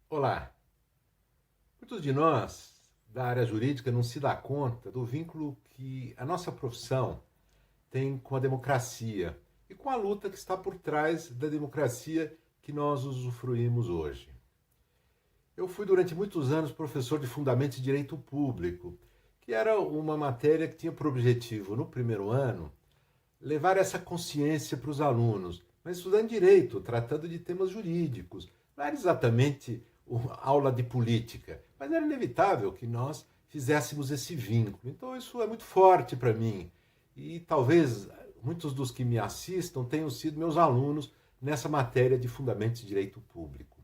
Olá. Muitos de nós da área jurídica não se dá conta do vínculo que a nossa profissão tem com a democracia e com a luta que está por trás da democracia que nós usufruímos hoje. Eu fui durante muitos anos professor de Fundamentos de Direito Público, que era uma matéria que tinha por objetivo, no primeiro ano, levar essa consciência para os alunos, mas estudando direito, tratando de temas jurídicos. Não era exatamente uma aula de política, mas era inevitável que nós fizéssemos esse vínculo. Então isso é muito forte para mim. E talvez muitos dos que me assistam tenham sido meus alunos nessa matéria de Fundamentos de Direito Público.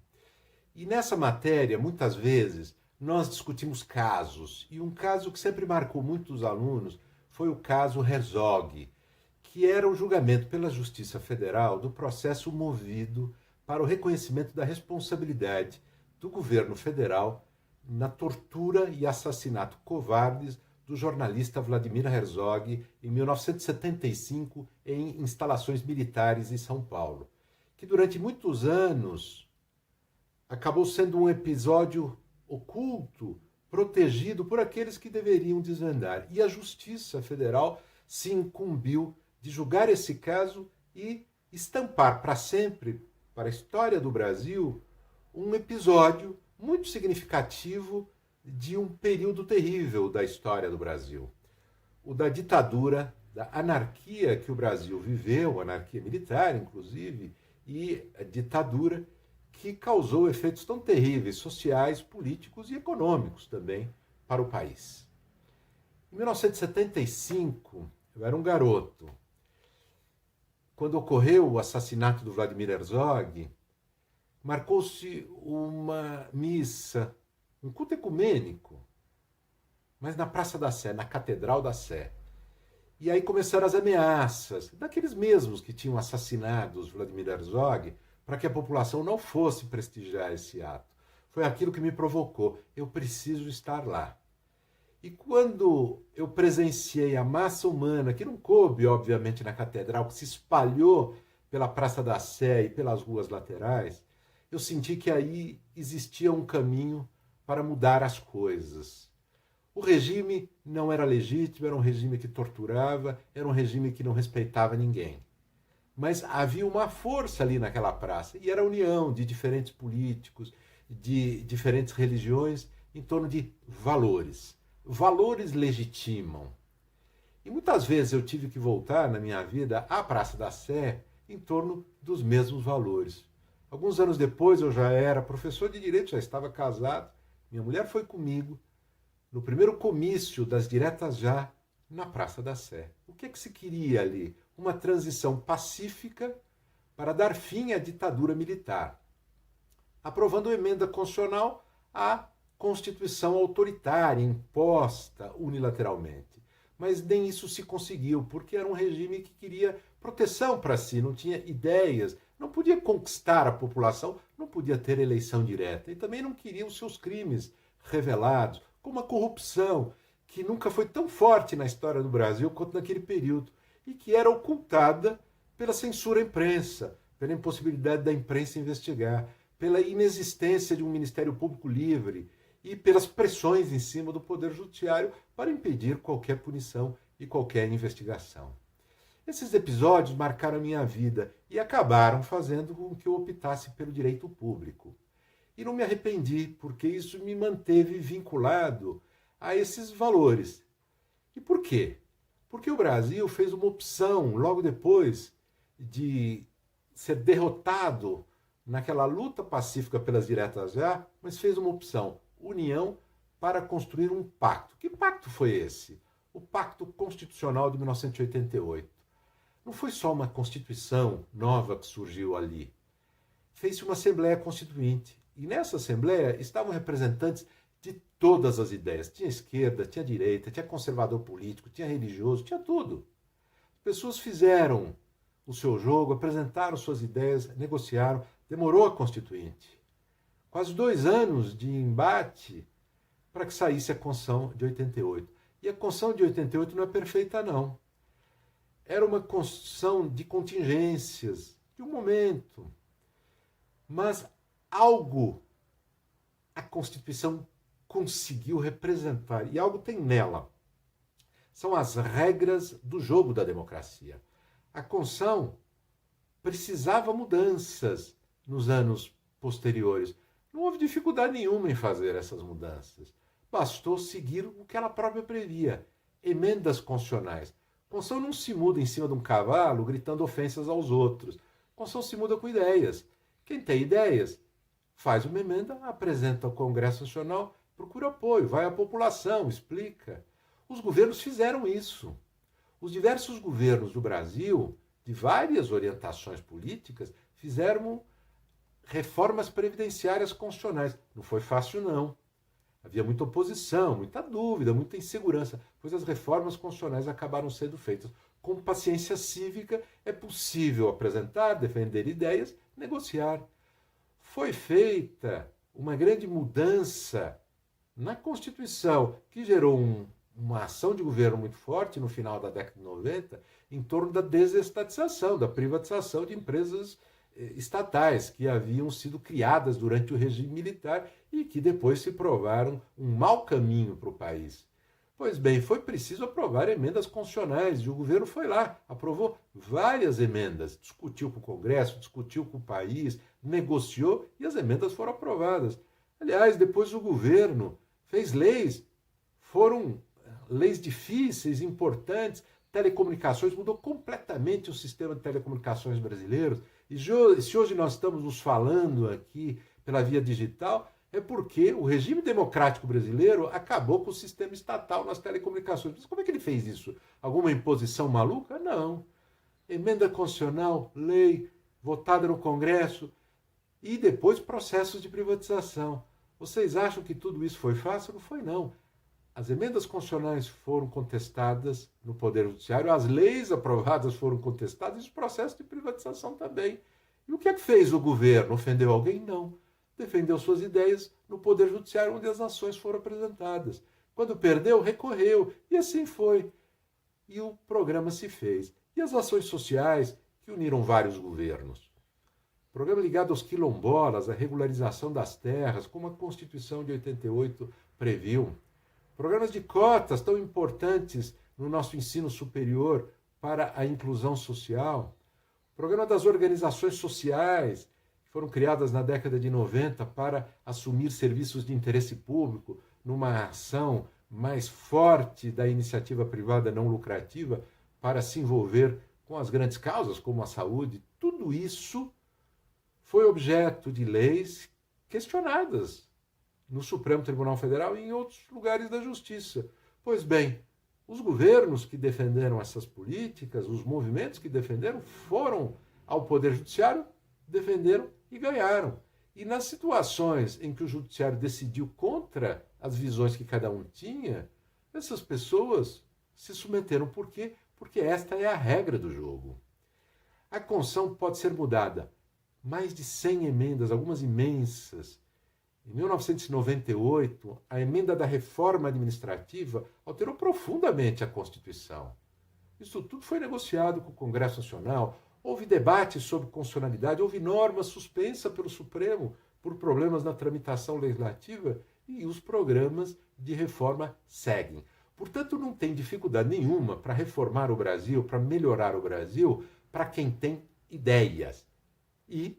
E nessa matéria, muitas vezes, nós discutimos casos. E um caso que sempre marcou muitos alunos foi o caso Herzog, que era o julgamento pela Justiça Federal do processo movido para o reconhecimento da responsabilidade do governo federal na tortura e assassinato covardes do jornalista Vladimir Herzog em 1975 em instalações militares em São Paulo, que durante muitos anos acabou sendo um episódio oculto, protegido por aqueles que deveriam desvendar. E a Justiça Federal se incumbiu de julgar esse caso e estampar para sempre, para a história do Brasil, um episódio muito significativo de um período terrível da história do Brasil. O da ditadura, da anarquia que o Brasil viveu, anarquia militar, inclusive, e a ditadura que causou efeitos tão terríveis, sociais, políticos e econômicos também para o país. Em 1975, eu era um garoto. Quando ocorreu o assassinato do Vladimir Herzog, marcou-se uma missa, um culto ecumênico, mas na Praça da Sé, na Catedral da Sé. E aí começaram as ameaças daqueles mesmos que tinham assassinado os Vladimir Herzog para que a população não fosse prestigiar esse ato. Foi aquilo que me provocou. Eu preciso estar lá. E quando eu presenciei a massa humana, que não coube, obviamente, na catedral, que se espalhou pela Praça da Sé e pelas ruas laterais, eu senti que aí existia um caminho para mudar as coisas. O regime não era legítimo, era um regime que torturava, era um regime que não respeitava ninguém. Mas havia uma força ali naquela praça, e era a união de diferentes políticos, de diferentes religiões, em torno de valores. Valores legitimam. E muitas vezes eu tive que voltar na minha vida à Praça da Sé em torno dos mesmos valores. Alguns anos depois eu já era professor de direito, já estava casado. Minha mulher foi comigo no primeiro comício das diretas já na Praça da Sé. O que se queria ali? Uma transição pacífica para dar fim à ditadura militar, aprovando emenda constitucional à Constituição autoritária imposta unilateralmente. Mas nem isso se conseguiu, porque era um regime que queria proteção para si, não tinha ideias, não podia conquistar a população, não podia ter eleição direta e também não queria os seus crimes revelados, como a corrupção, que nunca foi tão forte na história do Brasil quanto naquele período e que era ocultada pela censura à imprensa, pela impossibilidade da imprensa investigar, pela inexistência de um Ministério Público livre e pelas pressões em cima do Poder Judiciário para impedir qualquer punição e qualquer investigação. Esses episódios marcaram a minha vida e acabaram fazendo com que eu optasse pelo direito público. E não me arrependi, porque isso me manteve vinculado a esses valores. E por quê? Porque o Brasil fez uma opção logo depois de ser derrotado naquela luta pacífica pelas diretas já, mas fez uma opção, união para construir um pacto. Que pacto foi esse? O Pacto Constitucional de 1988. Não foi só uma Constituição nova que surgiu ali. Fez-se uma Assembleia Constituinte. E nessa Assembleia estavam representantes de todas as ideias. Tinha esquerda, tinha direita, tinha conservador político, tinha religioso, tinha tudo. As pessoas fizeram o seu jogo, apresentaram suas ideias, negociaram, demorou a Constituinte. Quase 2 anos de embate para que saísse a Constituição de 88. E a Constituição de 88 não é perfeita, não. Era uma Constituição de contingências, de um momento. Mas algo a Constituição conseguiu representar, e algo tem nela, são as regras do jogo da democracia. A Constituição precisava mudanças nos anos posteriores. Não houve dificuldade nenhuma em fazer essas mudanças. Bastou seguir o que ela própria previa, emendas constitucionais. A Constituição não se muda em cima de um cavalo gritando ofensas aos outros. A Constituição se muda com ideias. Quem tem ideias faz uma emenda, apresenta ao Congresso Nacional, procura apoio, vai à população, explica. Os governos fizeram isso. Os diversos governos do Brasil, de várias orientações políticas, fizeram reformas previdenciárias constitucionais. Não foi fácil, não. Havia muita oposição, muita dúvida, muita insegurança, pois as reformas constitucionais acabaram sendo feitas. Com paciência cívica, é possível apresentar, defender ideias, negociar. Foi feita uma grande mudança na Constituição, que gerou uma ação de governo muito forte no final da década de 90, em torno da desestatização, da privatização de empresas estatais que haviam sido criadas durante o regime militar e que depois se provaram um mau caminho para o país. Pois bem, foi preciso aprovar emendas constitucionais e o governo foi lá, aprovou várias emendas, discutiu com o Congresso, discutiu com o país, negociou e as emendas foram aprovadas. Aliás, depois o governo fez leis, foram leis difíceis, importantes, telecomunicações, mudou completamente o sistema de telecomunicações brasileiros. E se hoje nós estamos nos falando aqui pela via digital, é porque o regime democrático brasileiro acabou com o sistema estatal nas telecomunicações. Mas como é que ele fez isso? Alguma imposição maluca? Não. Emenda constitucional, lei, votada no Congresso e depois processos de privatização. Vocês acham que tudo isso foi fácil? Não foi, não. As emendas constitucionais foram contestadas no Poder Judiciário, as leis aprovadas foram contestadas e os processos de privatização também. E o que é que fez o governo? Ofendeu alguém? Não. Defendeu suas ideias no Poder Judiciário, onde as ações foram apresentadas. Quando perdeu, recorreu. E assim foi. E o programa se fez. E as ações sociais que uniram vários governos. Programa ligado aos quilombolas, à regularização das terras, como a Constituição de 88 previu. Programas de cotas tão importantes no nosso ensino superior para a inclusão social. Programa das organizações sociais, que foram criadas na década de 90 para assumir serviços de interesse público, numa ação mais forte da iniciativa privada não lucrativa para se envolver com as grandes causas, como a saúde. Tudo isso foi objeto de leis questionadas no Supremo Tribunal Federal e em outros lugares da Justiça. Pois bem, os governos que defenderam essas políticas, os movimentos que defenderam, foram ao Poder Judiciário, defenderam e ganharam. E nas situações em que o Judiciário decidiu contra as visões que cada um tinha, essas pessoas se submeteram. Por quê? Porque esta é a regra do jogo. A Constituição pode ser mudada. Mais de 100 emendas, algumas imensas. Em 1998, a emenda da reforma administrativa alterou profundamente a Constituição. Isso tudo foi negociado com o Congresso Nacional, houve debate sobre constitucionalidade, houve norma suspensa pelo Supremo por problemas na tramitação legislativa e os programas de reforma seguem. Portanto, não tem dificuldade nenhuma para reformar o Brasil, para melhorar o Brasil, para quem tem ideias. E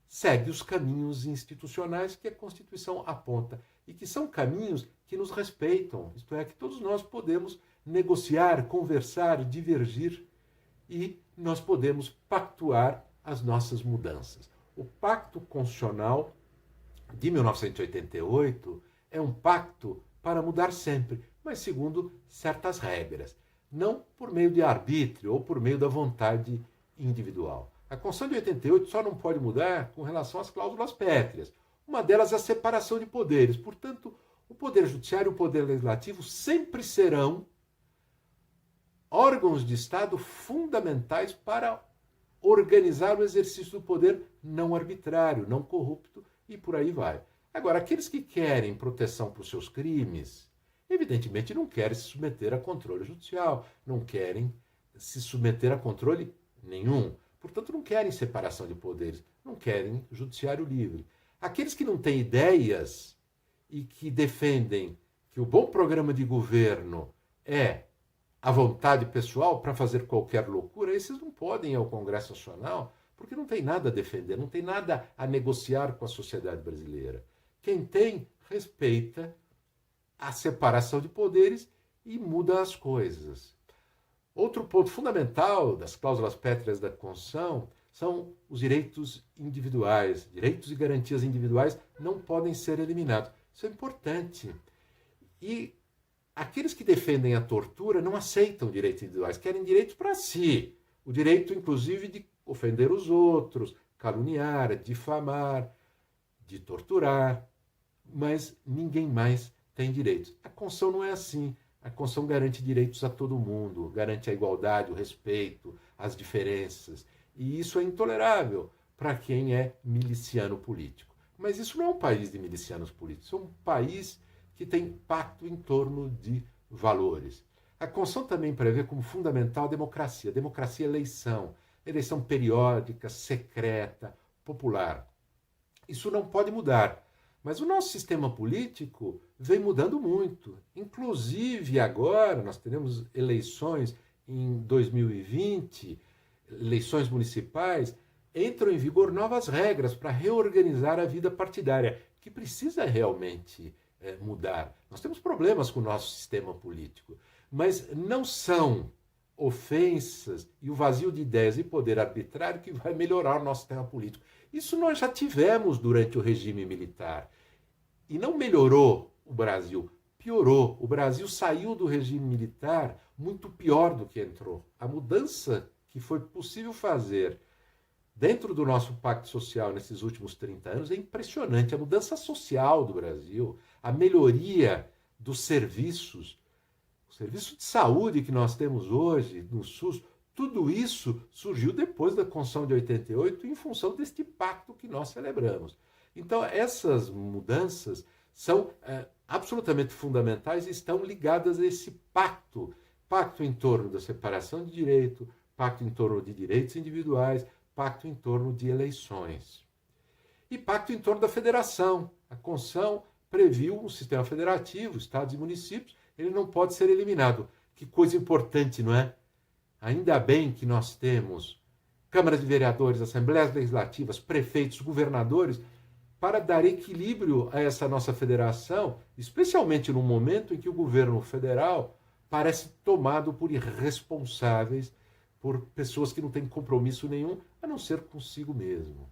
segue os caminhos institucionais que a Constituição aponta e que são caminhos que nos respeitam, isto é, que todos nós podemos negociar, conversar, divergir e nós podemos pactuar as nossas mudanças. O Pacto Constitucional de 1988 é um pacto para mudar sempre, mas segundo certas regras, não por meio de arbítrio ou por meio da vontade individual. A Constituição de 88 só não pode mudar com relação às cláusulas pétreas. Uma delas é a separação de poderes. Portanto, o Poder Judiciário e o Poder Legislativo sempre serão órgãos de Estado fundamentais para organizar o exercício do poder não arbitrário, não corrupto e por aí vai. Agora, aqueles que querem proteção para os seus crimes, evidentemente não querem se submeter a controle judicial, não querem se submeter a controle nenhum. Portanto, não querem separação de poderes, não querem judiciário livre. Aqueles que não têm ideias e que defendem que o bom programa de governo é a vontade pessoal para fazer qualquer loucura, esses não podem ir ao Congresso Nacional, porque não tem nada a defender, não tem nada a negociar com a sociedade brasileira. Quem tem, respeita a separação de poderes e muda as coisas. Outro ponto fundamental das cláusulas pétreas da Constituição são os direitos individuais. Direitos e garantias individuais não podem ser eliminados. Isso é importante. E aqueles que defendem a tortura não aceitam direitos individuais, querem direitos para si. O direito, inclusive, de ofender os outros, caluniar, difamar, de torturar. Mas ninguém mais tem direitos. A Constituição não é assim. A Constituição garante direitos a todo mundo, garante a igualdade, o respeito, as diferenças. E isso é intolerável para quem é miliciano político. Mas isso não é um país de milicianos políticos, é um país que tem pacto em torno de valores. A Constituição também prevê como fundamental a democracia. Democracia é eleição, eleição periódica, secreta, popular. Isso não pode mudar. Mas o nosso sistema político vem mudando muito. Inclusive agora nós teremos eleições em 2020, eleições municipais, entram em vigor novas regras para reorganizar a vida partidária, que precisa realmente mudar. Nós temos problemas com o nosso sistema político, mas não são ofensas e o vazio de ideias e poder arbitrário que vai melhorar o nosso sistema político. Isso nós já tivemos durante o regime militar. E não melhorou o Brasil, piorou. O Brasil saiu do regime militar muito pior do que entrou. A mudança que foi possível fazer dentro do nosso pacto social nesses últimos 30 anos é impressionante. A mudança social do Brasil, a melhoria dos serviços, o serviço de saúde que nós temos hoje no SUS, tudo isso surgiu depois da Constituição de 88 em função deste pacto que nós celebramos. Então, essas mudanças são absolutamente fundamentais e estão ligadas a esse pacto. Pacto em torno da separação de direito, pacto em torno de direitos individuais, pacto em torno de eleições. E pacto em torno da federação. A Constituição previu um sistema federativo, estados e municípios, ele não pode ser eliminado. Que coisa importante, não é? Ainda bem que nós temos câmaras de vereadores, assembleias legislativas, prefeitos, governadores, para dar equilíbrio a essa nossa federação, especialmente no momento em que o governo federal parece tomado por irresponsáveis, por pessoas que não têm compromisso nenhum, a não ser consigo mesmo.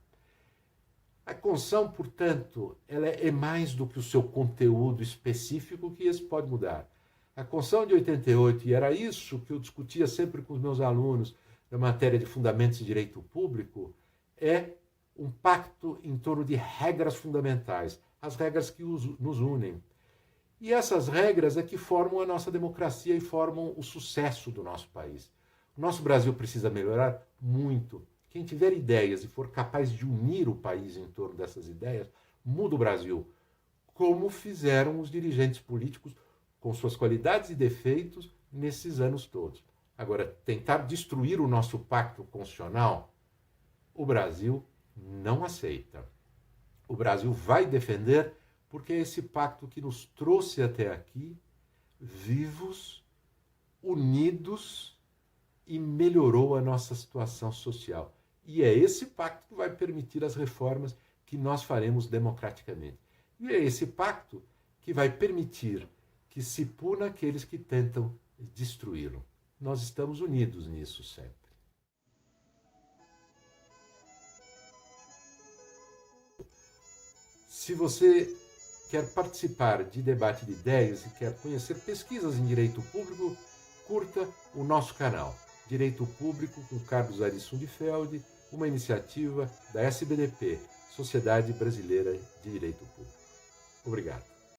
A Constituição, portanto, ela é mais do que o seu conteúdo específico, que esse pode mudar. A Constituição de 88, e era isso que eu discutia sempre com os meus alunos na matéria de Fundamentos de Direito Público, é um pacto em torno de regras fundamentais, as regras que nos unem. E essas regras é que formam a nossa democracia e formam o sucesso do nosso país. O nosso Brasil precisa melhorar muito. Quem tiver ideias e for capaz de unir o país em torno dessas ideias, muda o Brasil, como fizeram os dirigentes políticos com suas qualidades e defeitos nesses anos todos. Agora, tentar destruir o nosso pacto constitucional, o Brasil não aceita. O Brasil vai defender porque é esse pacto que nos trouxe até aqui, vivos, unidos, e melhorou a nossa situação social. E é esse pacto que vai permitir as reformas que nós faremos democraticamente. E é esse pacto que vai permitir que se puna aqueles que tentam destruí-lo. Nós estamos unidos nisso sempre. Se você quer participar de debate de ideias e quer conhecer pesquisas em direito público, curta o nosso canal. Direito Público com Carlos Ari Sundfeld, uma iniciativa da SBDP, Sociedade Brasileira de Direito Público. Obrigado.